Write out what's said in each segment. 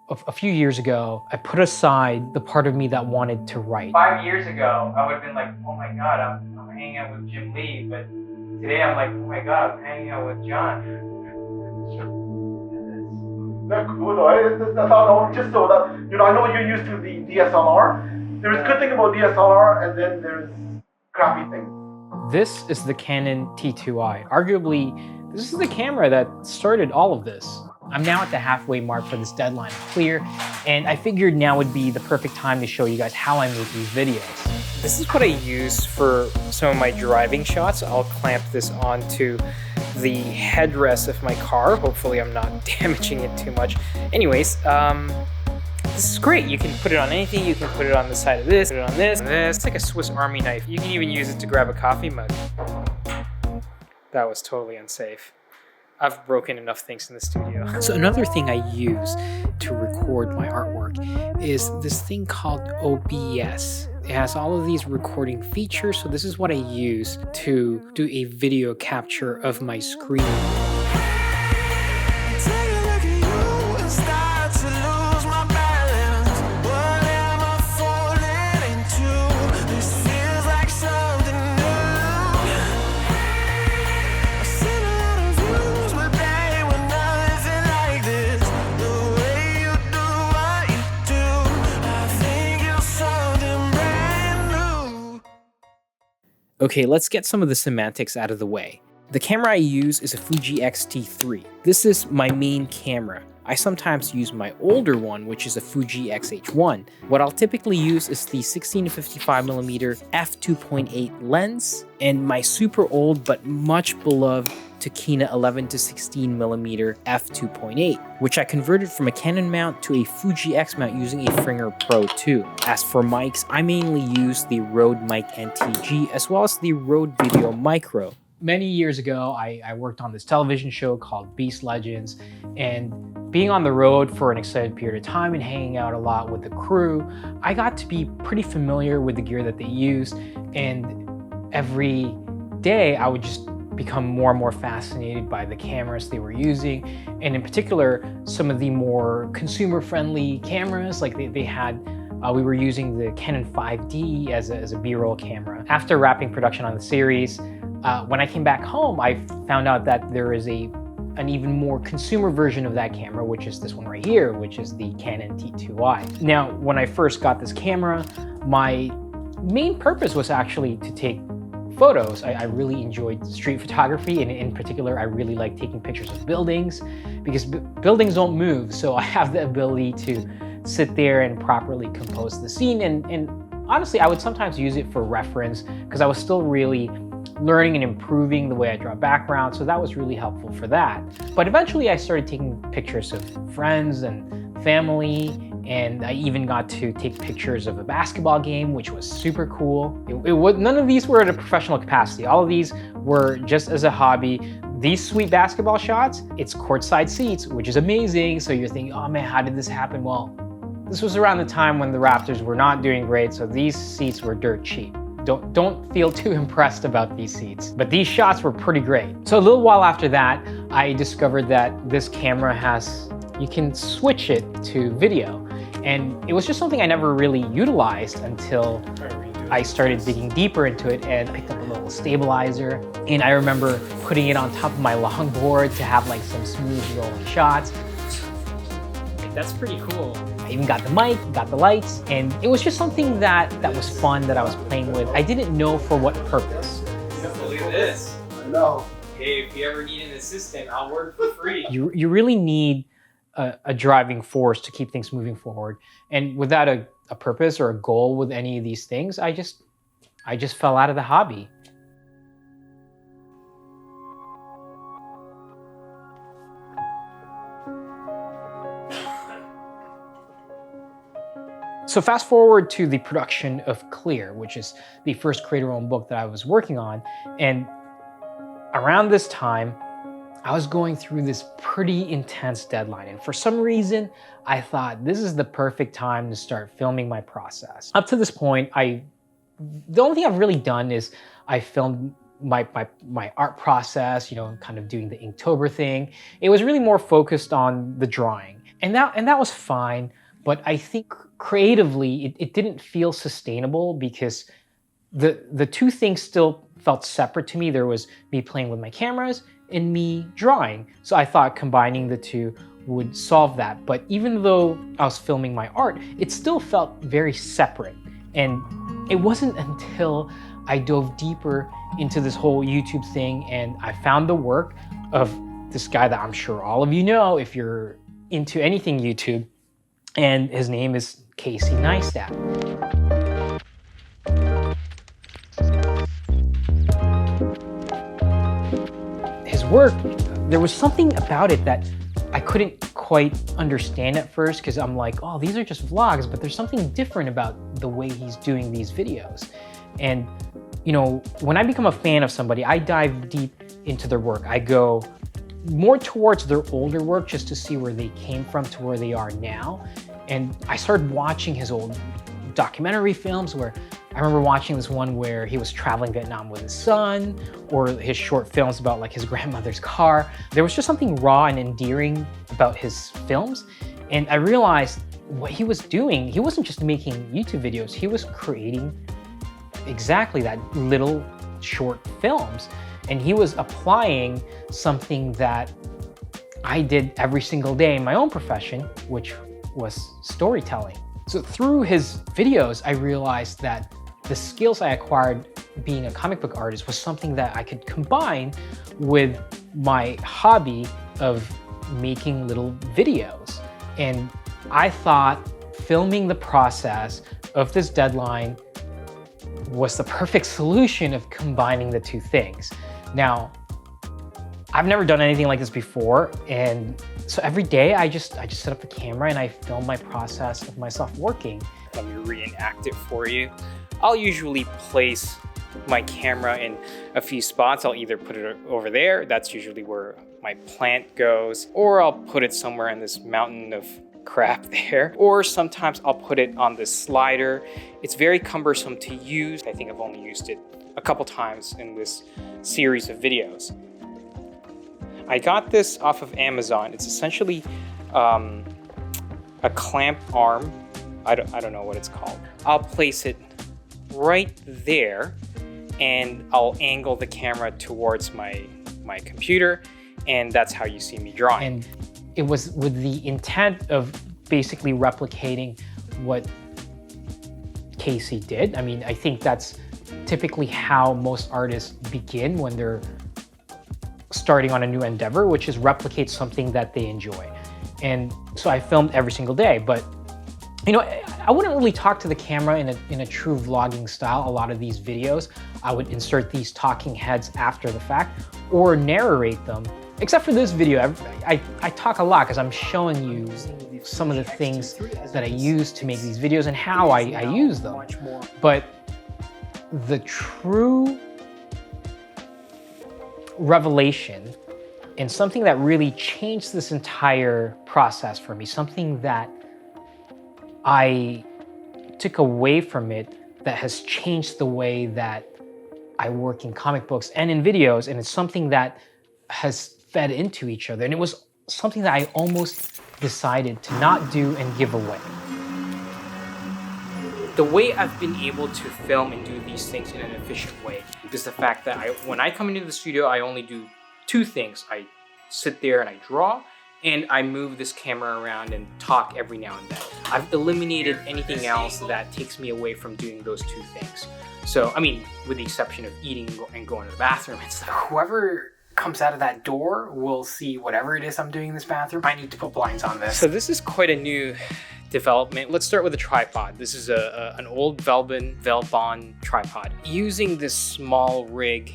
a few years ago, I put aside the part of me that wanted to write. 5 years ago, I would have been like, oh my God, I'm hanging out with Jim Lee. But today I'm like, oh my God, I'm hanging out with John. That's good. That's all just so that, I know you're used to the DSLR. There's good thing about DSLR, and then there's crappy things. This is the Canon T2i. Arguably, this is the camera that started all of this. I'm now at the halfway mark for this deadline of clear, and I figured now would be the perfect time to show you guys how I make these videos. This is what I use for some of my driving shots. I'll clamp this onto the headrest of my car. Hopefully I'm not damaging it too much. Anyways, this is great. You can put it on anything. You can put it on the side of this, put it on this, and this. It's like a Swiss Army knife. You can even use it to grab a coffee mug. That was totally unsafe. I've broken enough things in the studio. So another thing I use to record my artwork is this thing called OBS. It has all of these recording features, so this is what I use to do a video capture of my screen. Okay, let's get some of the semantics out of the way. The camera I use is a Fuji X-T3. This is my main camera. I sometimes use my older one, which is a Fuji X-H1. What I'll typically use is the 16-55mm f2.8 lens and my super old but much beloved Tokina 11-16mm f2.8, which I converted from a Canon mount to a Fuji X mount using a Fringer Pro 2. As for mics, I mainly use the Rode Mic NTG as well as the Rode Video Micro. Many years ago, I worked on this television show called Beast Legends, and being on the road for an extended period of time and hanging out a lot with the crew, I got to be pretty familiar with the gear that they used, and every day I would just become more and more fascinated by the cameras they were using, and in particular, some of the more consumer-friendly cameras. Like they had, we were using the Canon 5D as a B-roll camera. After wrapping production on the series, when I came back home, I found out that there is an even more consumer version of that camera, which is this one right here, which is the Canon T2i. Now, when I first got this camera, my main purpose was actually to take photos. I really enjoyed street photography, and in particular, I really like taking pictures of buildings because buildings don't move, so I have the ability to sit there and properly compose the scene. And honestly, I would sometimes use it for reference because I was still really learning and improving the way I draw background, so that was really helpful for that. But eventually I started taking pictures of friends and family, and I even got to take pictures of a basketball game, which was super cool. None of these were at a professional capacity. All of these were just as a hobby. These sweet basketball shots, it's courtside seats, which is amazing. So you're thinking, oh man, how did this happen? Well, this was around the time when the Raptors were not doing great, so these seats were dirt cheap. Don't feel too impressed about these seats, but these shots were pretty great. So a little while after that, I discovered that this camera you can switch it to video. And it was just something I never really utilized until I started digging deeper into it and picked up a little stabilizer. And I remember putting it on top of my longboard to have like some smooth rolling shots. That's pretty cool. I even got the mic, got the lights, and it was just something that was fun, that I was playing with. I didn't know for what purpose. Look at this. I know. Hey, if you ever need an assistant, I'll work for free. You really need a driving force to keep things moving forward. And without a purpose or a goal with any of these things, I just fell out of the hobby. So fast forward to the production of Clear, which is the first creator-owned book that I was working on. And around this time, I was going through this pretty intense deadline. And for some reason, I thought this is the perfect time to start filming my process. Up to this point, the only thing I've really done is I filmed my art process, kind of doing the Inktober thing. It was really more focused on the drawing. And that was fine, but I think creatively it didn't feel sustainable because the two things still felt separate to me. There was me playing with my cameras and me drawing. So I thought combining the two would solve that. But even though I was filming my art, it still felt very separate. And it wasn't until I dove deeper into this whole YouTube thing and I found the work of this guy that I'm sure all of you know if you're into anything YouTube, and his name is Casey Neistat. His work, there was something about it that I couldn't quite understand at first because I'm like, oh, these are just vlogs, but there's something different about the way he's doing these videos. And you know, when I become a fan of somebody, I dive deep into their work. I go more towards their older work just to see where they came from to where they are now. And I started watching his old documentary films where I remember watching this one where he was traveling Vietnam with his son, or his short films about like his grandmother's car. There was just something raw and endearing about his films. And I realized what he was doing, he wasn't just making YouTube videos, he was creating exactly that, little short films. And he was applying something that I did every single day in my own profession, which was storytelling. So through his videos, I realized that the skills I acquired being a comic book artist was something that I could combine with my hobby of making little videos. And I thought filming the process of this deadline was the perfect solution of combining the two things. Now, I've never done anything like this before, and so every day I just set up the camera and I film my process of myself working. Let me reenact it for you. I'll usually place my camera in a few spots. I'll either put it over there, that's usually where my plant goes, or I'll put it somewhere in this mountain of crap there, or sometimes I'll put it on this slider. It's very cumbersome to use. I think I've only used it a couple times in this series of videos. I got this off of Amazon. It's essentially a clamp arm. I don't know what it's called. I'll place it right there and I'll angle the camera towards my computer, and that's how you see me drawing. And it was with the intent of basically replicating what Casey did. I mean, I think that's typically how most artists begin when they're starting on a new endeavor, which is replicate something that they enjoy. And so I filmed every single day, but you know, I wouldn't really talk to the camera in a true vlogging style. A lot of these videos, I would insert these talking heads after the fact or narrate them. Except for this video, I talk a lot because I'm showing you some of the things that I use to make these videos and how I use them. But the true revelation and something that really changed this entire process for me, something that I took away from it that has changed the way that I work in comic books and in videos, and it's something that has fed into each other, and it was something that I almost decided to not do and give away. The way I've been able to film and do these things in an efficient way is the fact that when I come into the studio, I only do two things. I sit there and I draw, and I move this camera around and talk every now and then. I've eliminated anything else that takes me away from doing those two things. So, I mean, with the exception of eating and going to the bathroom and stuff. Whoever comes out of that door will see whatever it is I'm doing in this bathroom. I need to put blinds on this. So this is quite a new development. Let's start with a tripod. This is an old Velbon tripod. Using this small rig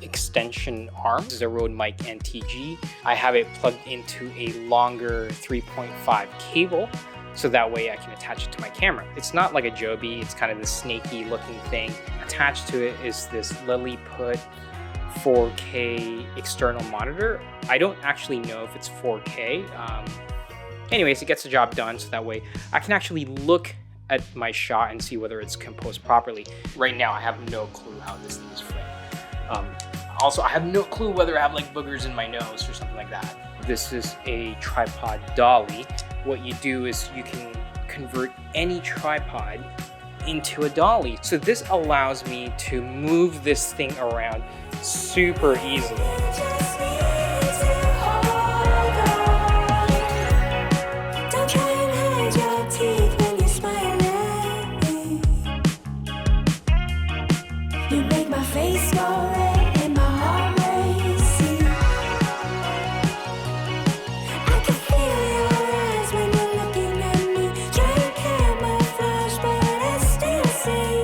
extension arm. This is a Rode Mic NTG. I have it plugged into a longer 3.5 cable, so that way I can attach it to my camera. It's not like a Joby, it's kind of this snaky looking thing. Attached to it is this Lilliput 4K external monitor. I don't actually know if it's 4K. Anyways, it gets the job done, so that way I can actually look at my shot and see whether it's composed properly. Right now, I have no clue how this thing is framed. Also, I have no clue whether I have like boogers in my nose or something like that. This is a tripod dolly. what you do is you can convert any tripod into a dolly. So this allows me to move this thing around super easily. You make my face go red and my heart racing. I can feel your eyes when you're looking at me. Trying camouflage, but I still see.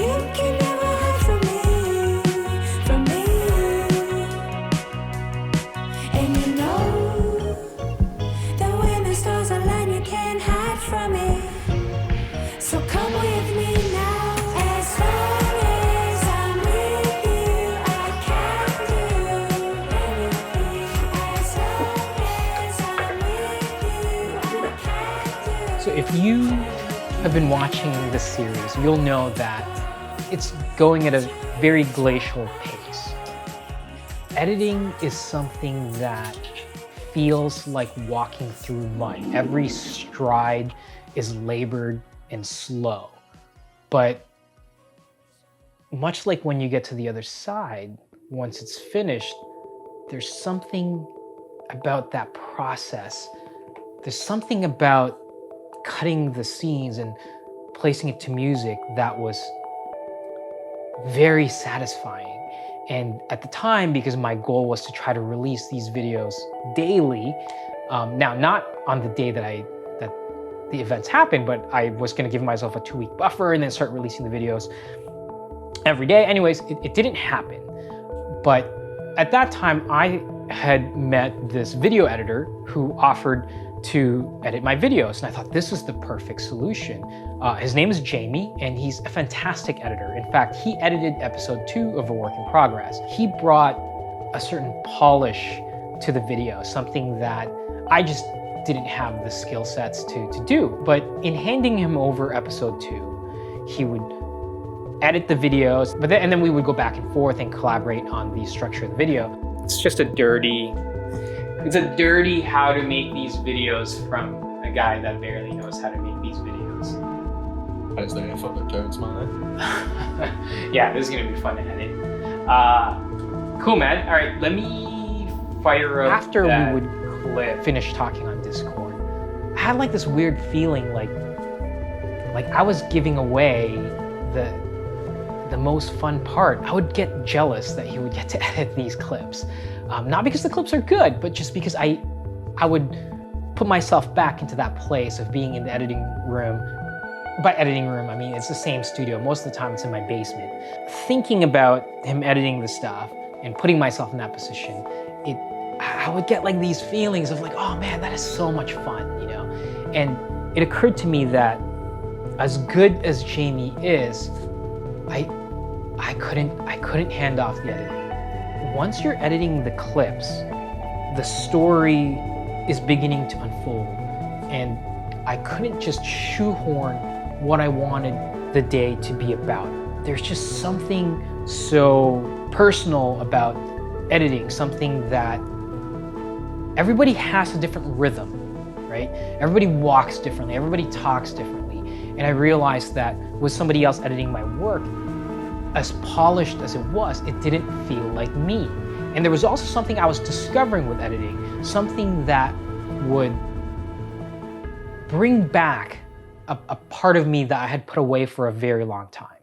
You can never hide from me. And you know that when the stars align, you can't hide from it. So come with me now. So if you have been watching this series, you'll know that it's going at a very glacial pace. Editing is something that feels like walking through mud. Every stride is labored and slow. But much like when you get to the other side, once it's finished, there's something about that process. There's something about cutting the scenes and placing it to music that was very satisfying. And at the time, because my goal was to try to release these videos daily, now not on the day that the events happened, but I was gonna give myself a 2-week buffer and then start releasing the videos every day. Anyways, it didn't happen. But at that time, I had met this video editor who offered to edit my videos. And I thought this is the perfect solution. His name is Jami, and he's a fantastic editor. In fact, he edited episode 2 of A Work in Progress. He brought a certain polish to the video, something that I just didn't have the skill sets to do. But in handing him over episode 2, he would edit the videos, and then we would go back and forth and collaborate on the structure of the video. It's just a dirty how to make these videos from a guy that barely knows how to make these videos. Is there any fucking jokes, man? Yeah, this is gonna be fun to edit. Cool, man. All right, let me fire up After that we would clip. finish talking on Discord, I had like this weird feeling like I was giving away the most fun part. I would get jealous that he would get to edit these clips. Not because the clips are good, but just because I would put myself back into that place of being in the editing room. By editing room, I mean, it's the same studio. Most of the time it's in my basement. Thinking about him editing the stuff and putting myself in that position, I would get like these feelings of like, oh man, that is so much fun, you know? And it occurred to me that as good as Jami is, I couldn't hand off the editing. Once you're editing the clips, the story is beginning to unfold, and I couldn't just shoehorn what I wanted the day to be about. There's just something so personal about editing, something that everybody has a different rhythm, right? Everybody walks differently, everybody talks differently. And I realized that with somebody else editing my work, as polished as it was, it didn't feel like me. And there was also something I was discovering with editing, something that would bring back a part of me that I had put away for a very long time.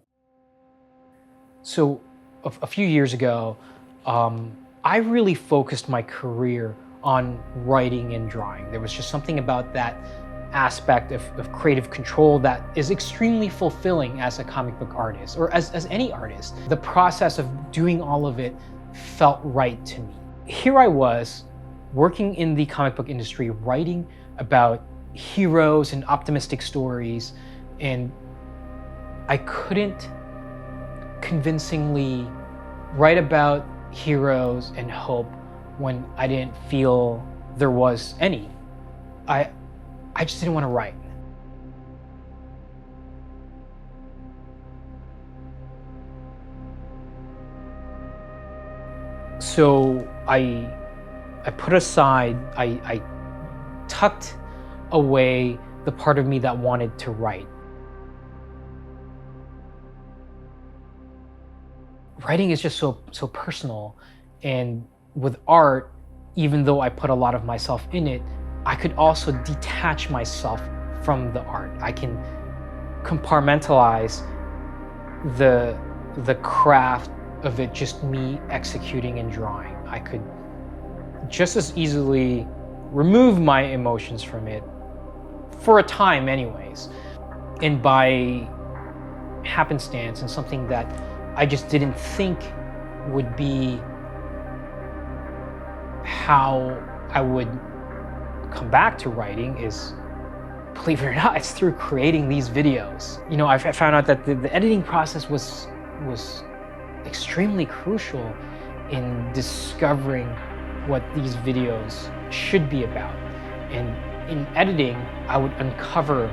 So a few years ago, I really focused my career on writing and drawing. There was just something about that aspect of creative control that is extremely fulfilling as a comic book artist, or as any artist. The process of doing all of it felt right to me. Here I was, working in the comic book industry, writing about heroes and optimistic stories, and I couldn't convincingly write about heroes and hope when I didn't feel there was any. I just didn't want to write. So I put aside, I tucked away the part of me that wanted to write. Writing is just so personal, and with art, even though I put a lot of myself in it, I could also detach myself from the art. I can compartmentalize the craft of it, just me executing and drawing. I could just as easily remove my emotions from it, for a time anyways. And by happenstance, and something that I just didn't think would be how I would come back to writing, is, believe it or not, it's through creating these videos. You know, I found out that the editing process was extremely crucial in discovering what these videos should be about. And in editing, I would uncover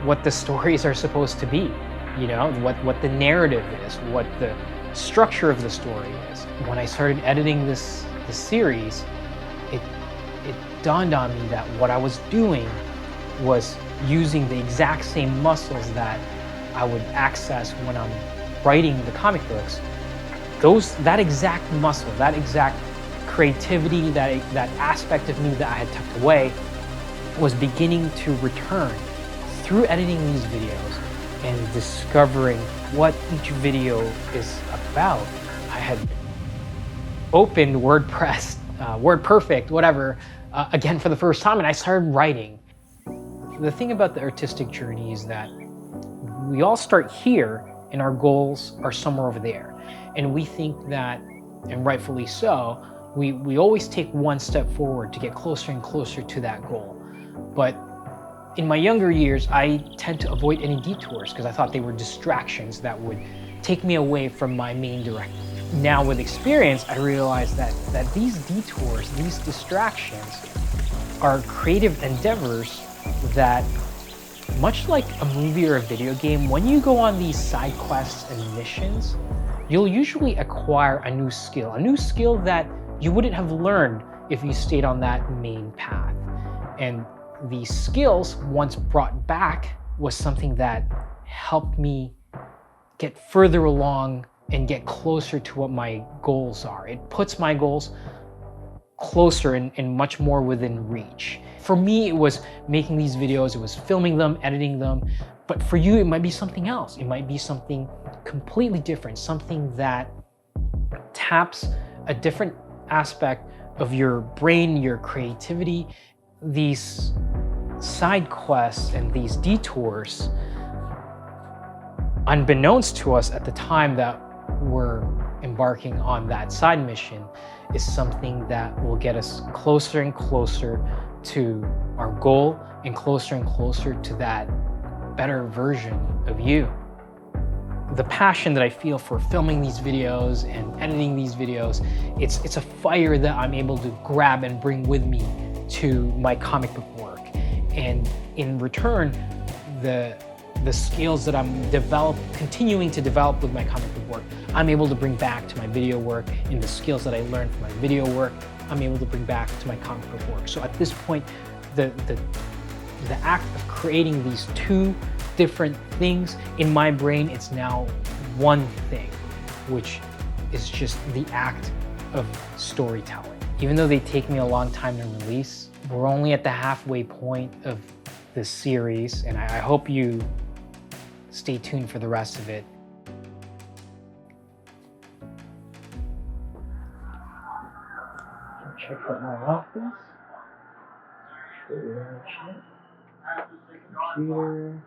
what the stories are supposed to be, you know, what the narrative is, what the structure of the story is. When I started editing this series, it dawned on me that what I was doing was using the exact same muscles that I would access when I'm writing the comic books. That exact muscle, that exact creativity, that aspect of me that I had tucked away was beginning to return through editing these videos and discovering what each video is about. I had opened WordPress, WordPerfect, whatever, again for the first time, and I started writing. The thing about the artistic journey is that we all start here and our goals are somewhere over there. And we think that, and rightfully so, we always take one step forward to get closer and closer to that goal. But in my younger years, I tend to avoid any detours because I thought they were distractions that would take me away from my main directive. Now with experience, I realized that these detours, these distractions, are creative endeavors that, much like a movie or a video game, when you go on these side quests and missions, you'll usually acquire a new skill that you wouldn't have learned if you stayed on that main path. And these skills, once brought back, was something that helped me get further along and get closer to what my goals are. It puts my goals closer and much more within reach. For me, it was making these videos, it was filming them, editing them, but for you, it might be something else. It might be something completely different, something that taps a different aspect of your brain, your creativity. These side quests and these detours, unbeknownst to us at the time that we're embarking on that side mission, is something that will get us closer and closer to our goal and closer to that better version of you. The passion that I feel for filming these videos and editing these videos, it's a fire that I'm able to grab and bring with me to my comic book work. And in return, the skills that I'm continuing to develop with my comic book work, I'm able to bring back to my video work, and the skills that I learned from my video work, I'm able to bring back to my comic book work. So at this point, the act of creating these two different things in my brain, it's now one thing, which is just the act of storytelling. Even though they take me a long time to release, we're only at the halfway point of this series, and I hope you stay tuned for the rest of it. Check out my office. Computer.